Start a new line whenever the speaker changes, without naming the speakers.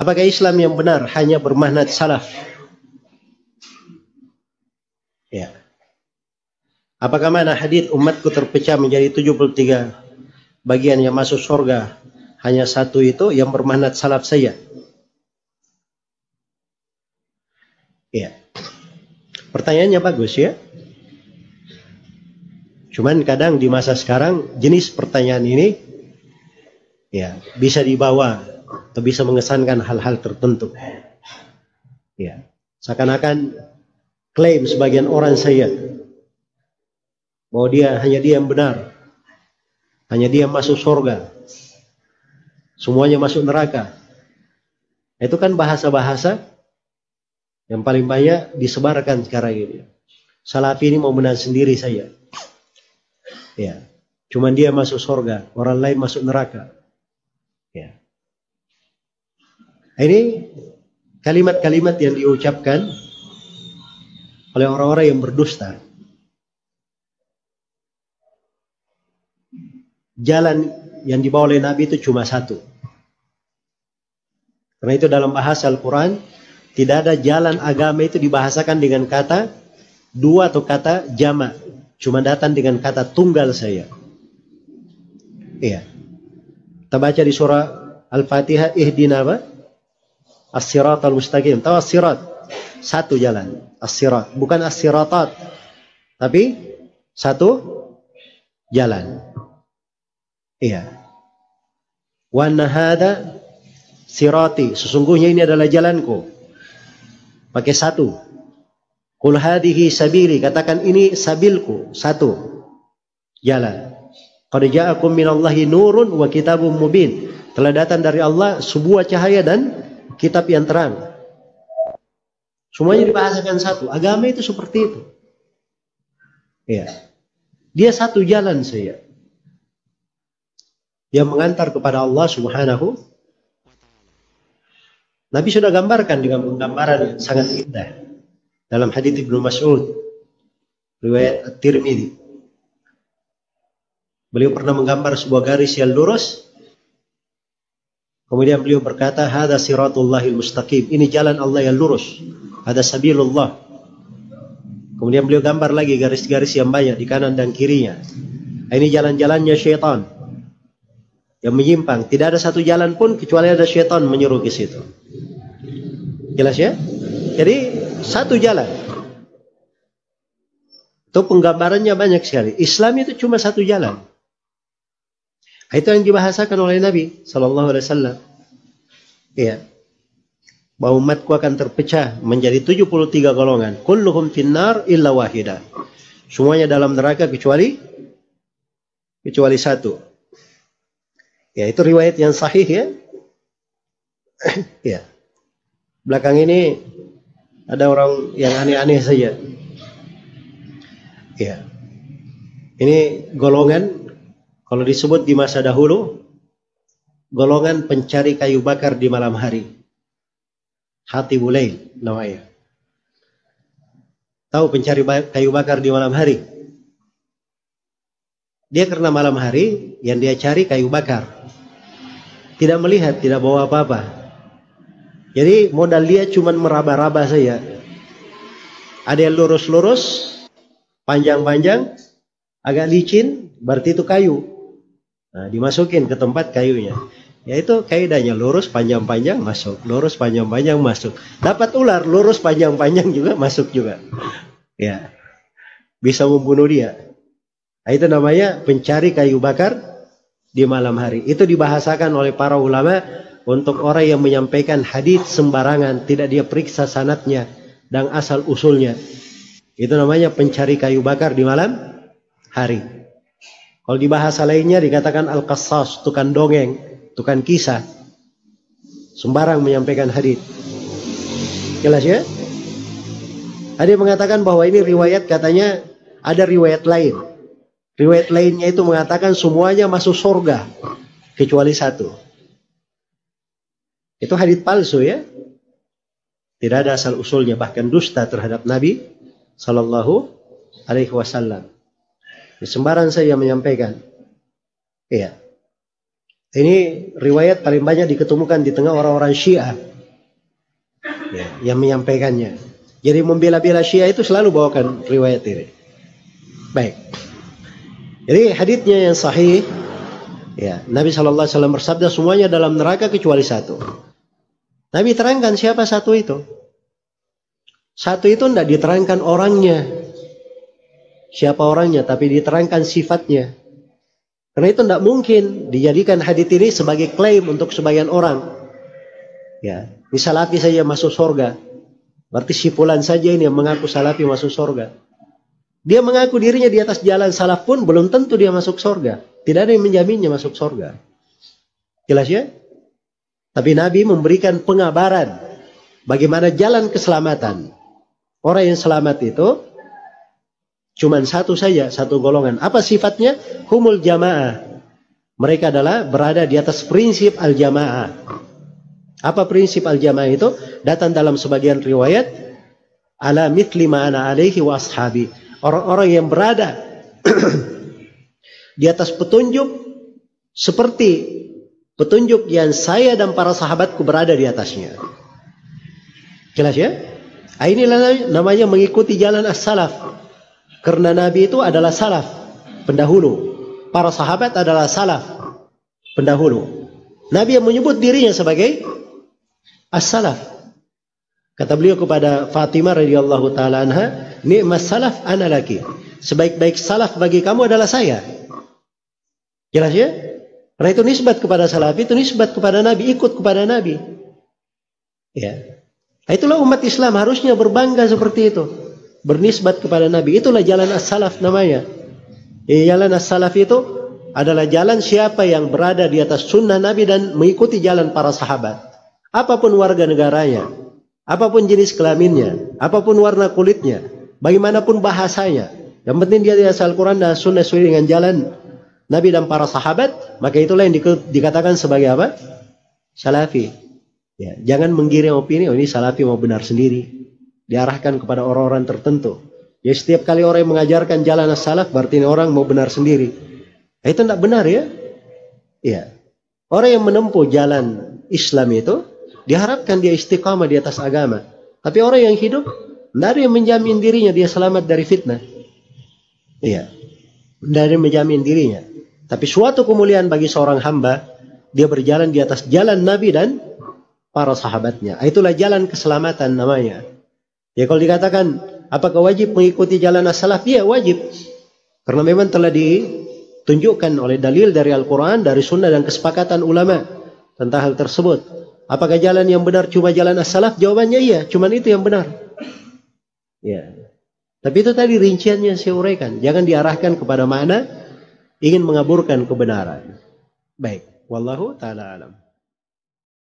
Apakah Islam yang benar hanya bermanhaj salaf? Ya. Apakah mana hadits umatku terpecah menjadi 73 bagian yang masuk surga, hanya satu itu yang bermanhaj salaf saya? Ya. Pertanyaannya bagus ya. Cuman kadang di masa sekarang jenis pertanyaan ini ya bisa dibawa atau bisa mengesankan hal-hal tertentu. Ya. Seakan-akan klaim sebagian orang saya bahwa hanya dia yang benar, hanya dia yang masuk surga, semuanya masuk neraka. Itu kan bahasa-bahasa yang paling banyak disebarkan sekarang ini. Salafi ini mau menang sendiri saya. Ya, cuman dia masuk surga, orang lain masuk neraka. Ya. Ini kalimat-kalimat yang diucapkan oleh orang-orang yang berdusta. Jalan yang dibawa oleh Nabi itu cuma satu. Karena itu dalam bahasa Al-Quran tidak ada jalan agama itu dibahasakan dengan kata dua atau kata jama'. Cuma datang dengan kata tunggal saya. Iya. Kita baca di surah Al-Fatihah, ihdina apa? As-siratal mustaqim. Tahu as-sirat? Satu jalan. As-sirat. Bukan as-siratat. Tapi satu jalan. Iya. Wa anna hadza sirati. Sesungguhnya ini adalah jalanku. Pakai satu. Qul hadhihi sabili. Katakan ini sabilku. Satu. Jalan. Qad ja'akum minallahi nurun wa kitabun mubin. Telah datang dari Allah sebuah cahaya dan kitab yang terang. Semuanya dibahasakan satu. Agama itu seperti itu. Iya. Dia satu jalan saya. Yang mengantar kepada Allah Subhanahu. Nabi sudah gambarkan dengan penggambaran yang sangat indah dalam hadits Ibnu Mas'ud riwayat At-Tirmidzi. Beliau pernah menggambar sebuah garis yang lurus. Kemudian beliau berkata, "Hadza siratullahil mustaqim." Ini jalan Allah yang lurus. Hadza sabilullah. Kemudian beliau gambar lagi garis-garis yang banyak di kanan dan kirinya. Ini jalan-jalannya syaitan yang menyimpang. Tidak ada satu jalan pun kecuali ada syaitan menyuruh ke situ. Jelas ya? Jadi satu jalan. Itu penggambarannya banyak sekali. Islam itu cuma satu jalan. Itu yang dibahasakan oleh Nabi sallallahu alaihi wasallam. Iya. Bahwa umatku akan terpecah menjadi 73 golongan. Kulluhum finnar illa wahida. Semuanya dalam neraka kecuali satu. Ya, itu riwayat yang sahih ya. Ya. Belakang ini ada orang yang aneh-aneh saja. Ya. Ini golongan, kalau disebut di masa dahulu, golongan pencari kayu bakar di malam hari. Hatibul Lail namanya. Tahu pencari kayu bakar di malam hari? Dia karena malam hari yang dia cari kayu bakar. Tidak melihat, tidak bawa apa-apa. Jadi modal dia cuma meraba-raba saja. Ada yang lurus-lurus, panjang-panjang, agak licin, berarti itu kayu. Nah, dimasukin ke tempat kayunya. Yaitu kaidahnya lurus, panjang-panjang, masuk. Lurus, panjang-panjang, masuk. Dapat ular, lurus, panjang-panjang juga, masuk juga. Ya, bisa membunuh dia. Nah, itu namanya pencari kayu bakar di malam hari. Itu dibahasakan oleh para ulama untuk orang yang menyampaikan hadits sembarangan, tidak dia periksa sanadnya dan asal usulnya. Itu namanya pencari kayu bakar di malam hari. Kalau di bahasa lainnya dikatakan al-qassas, tukang dongeng, tukang kisah. Sembarang menyampaikan hadits. Jelas ya? Ada yang mengatakan bahwa ini riwayat, katanya ada riwayat lain. Riwayat lainnya itu mengatakan semuanya masuk surga kecuali satu. Itu hadits palsu ya. Tidak ada asal usulnya, bahkan dusta terhadap Nabi sallallahu alaihi wasallam. Sembarang saya menyampaikan. Iya. Ini riwayat paling banyak diketemukan di tengah orang-orang Syiah. yang menyampaikannya. Jadi membela-bela Syiah itu selalu bawakan riwayat ini. Baik. Jadi haditsnya yang sahih, ya, Nabi SAW bersabda semuanya dalam neraka kecuali satu. Nabi terangkan siapa satu itu. Satu itu tidak diterangkan orangnya, siapa orangnya, tapi diterangkan sifatnya. Karena itu tidak mungkin dijadikan hadits ini sebagai klaim untuk sebagian orang. Ya, ini salafi saja masuk surga. Berarti si fulan saja ini yang mengaku salafi masuk surga. Dia mengaku dirinya di atas jalan salaf pun belum tentu dia masuk surga. Tidak ada yang menjaminnya masuk surga. Jelas ya? Tapi Nabi memberikan pengabaran bagaimana jalan keselamatan. Orang yang selamat itu cuma satu saja, satu golongan. Apa sifatnya? Humul jamaah. Mereka adalah berada di atas prinsip al-jamaah. Apa prinsip al-jamaah itu? Datang dalam sebagian riwayat, ala mithli ma ana alaihi wa ashabi. Orang-orang yang berada di atas petunjuk seperti petunjuk yang saya dan para sahabatku berada di atasnya. Jelas ya? Inilah namanya mengikuti jalan as-salaf. Karena Nabi itu adalah salaf, pendahulu. Para sahabat adalah salaf, pendahulu. Nabi yang menyebut dirinya sebagai as-salaf. Kata beliau kepada Fatimah radhiyallahu taala anha, "Ni'mas salaf ana laki." Sebaik-baik salaf bagi kamu adalah saya. Jelas ya? Karena itu nisbat kepada salaf itu nisbat kepada Nabi, ikut kepada Nabi. Ya. Itulah umat Islam harusnya berbangga seperti itu. Bernisbat kepada Nabi. Itulah jalan as-salaf namanya. Jalan as-salaf itu adalah jalan siapa yang berada di atas sunnah Nabi dan mengikuti jalan para sahabat. Apapun warga negaranya, apapun jenis kelaminnya, apapun warna kulitnya, bagaimanapun bahasanya, yang penting dia di atas Al-Quran dan sunnah sesuai dengan jalan Nabi dan para sahabat, maka itulah yang dikatakan sebagai apa? Salafi. Ya, jangan menggiring opini, oh ini salafi mau benar sendiri. Diarahkan kepada orang-orang tertentu. Ya, setiap kali orang yang mengajarkan jalan as-salaf, berarti ini orang mau benar sendiri. Nah, itu tidak benar ya. Ya. Orang yang menempuh jalan Islam itu, diharapkan dia istiqamah di atas agama. Tapi orang yang hidup, tidak ada yang menjamin dirinya dia selamat dari fitnah. Iya. Tidak ada yang menjamin dirinya. Tapi suatu kemuliaan bagi seorang hamba, dia berjalan di atas jalan Nabi dan para sahabatnya. Itulah jalan keselamatan namanya. Ya, kalau dikatakan apakah wajib mengikuti jalan as-salaf? Ya, wajib. Karena memang telah ditunjukkan oleh dalil dari Al-Quran, dari sunnah dan kesepakatan ulama tentang hal tersebut. Apakah jalan yang benar cuma jalan as-salaf? Jawabannya iya, cuma itu yang benar. Ya. Tapi itu tadi rinciannya saya uraikan. Jangan diarahkan kepada mana ingin mengaburkan kebenaran. Baik, wallahu ta'ala alam.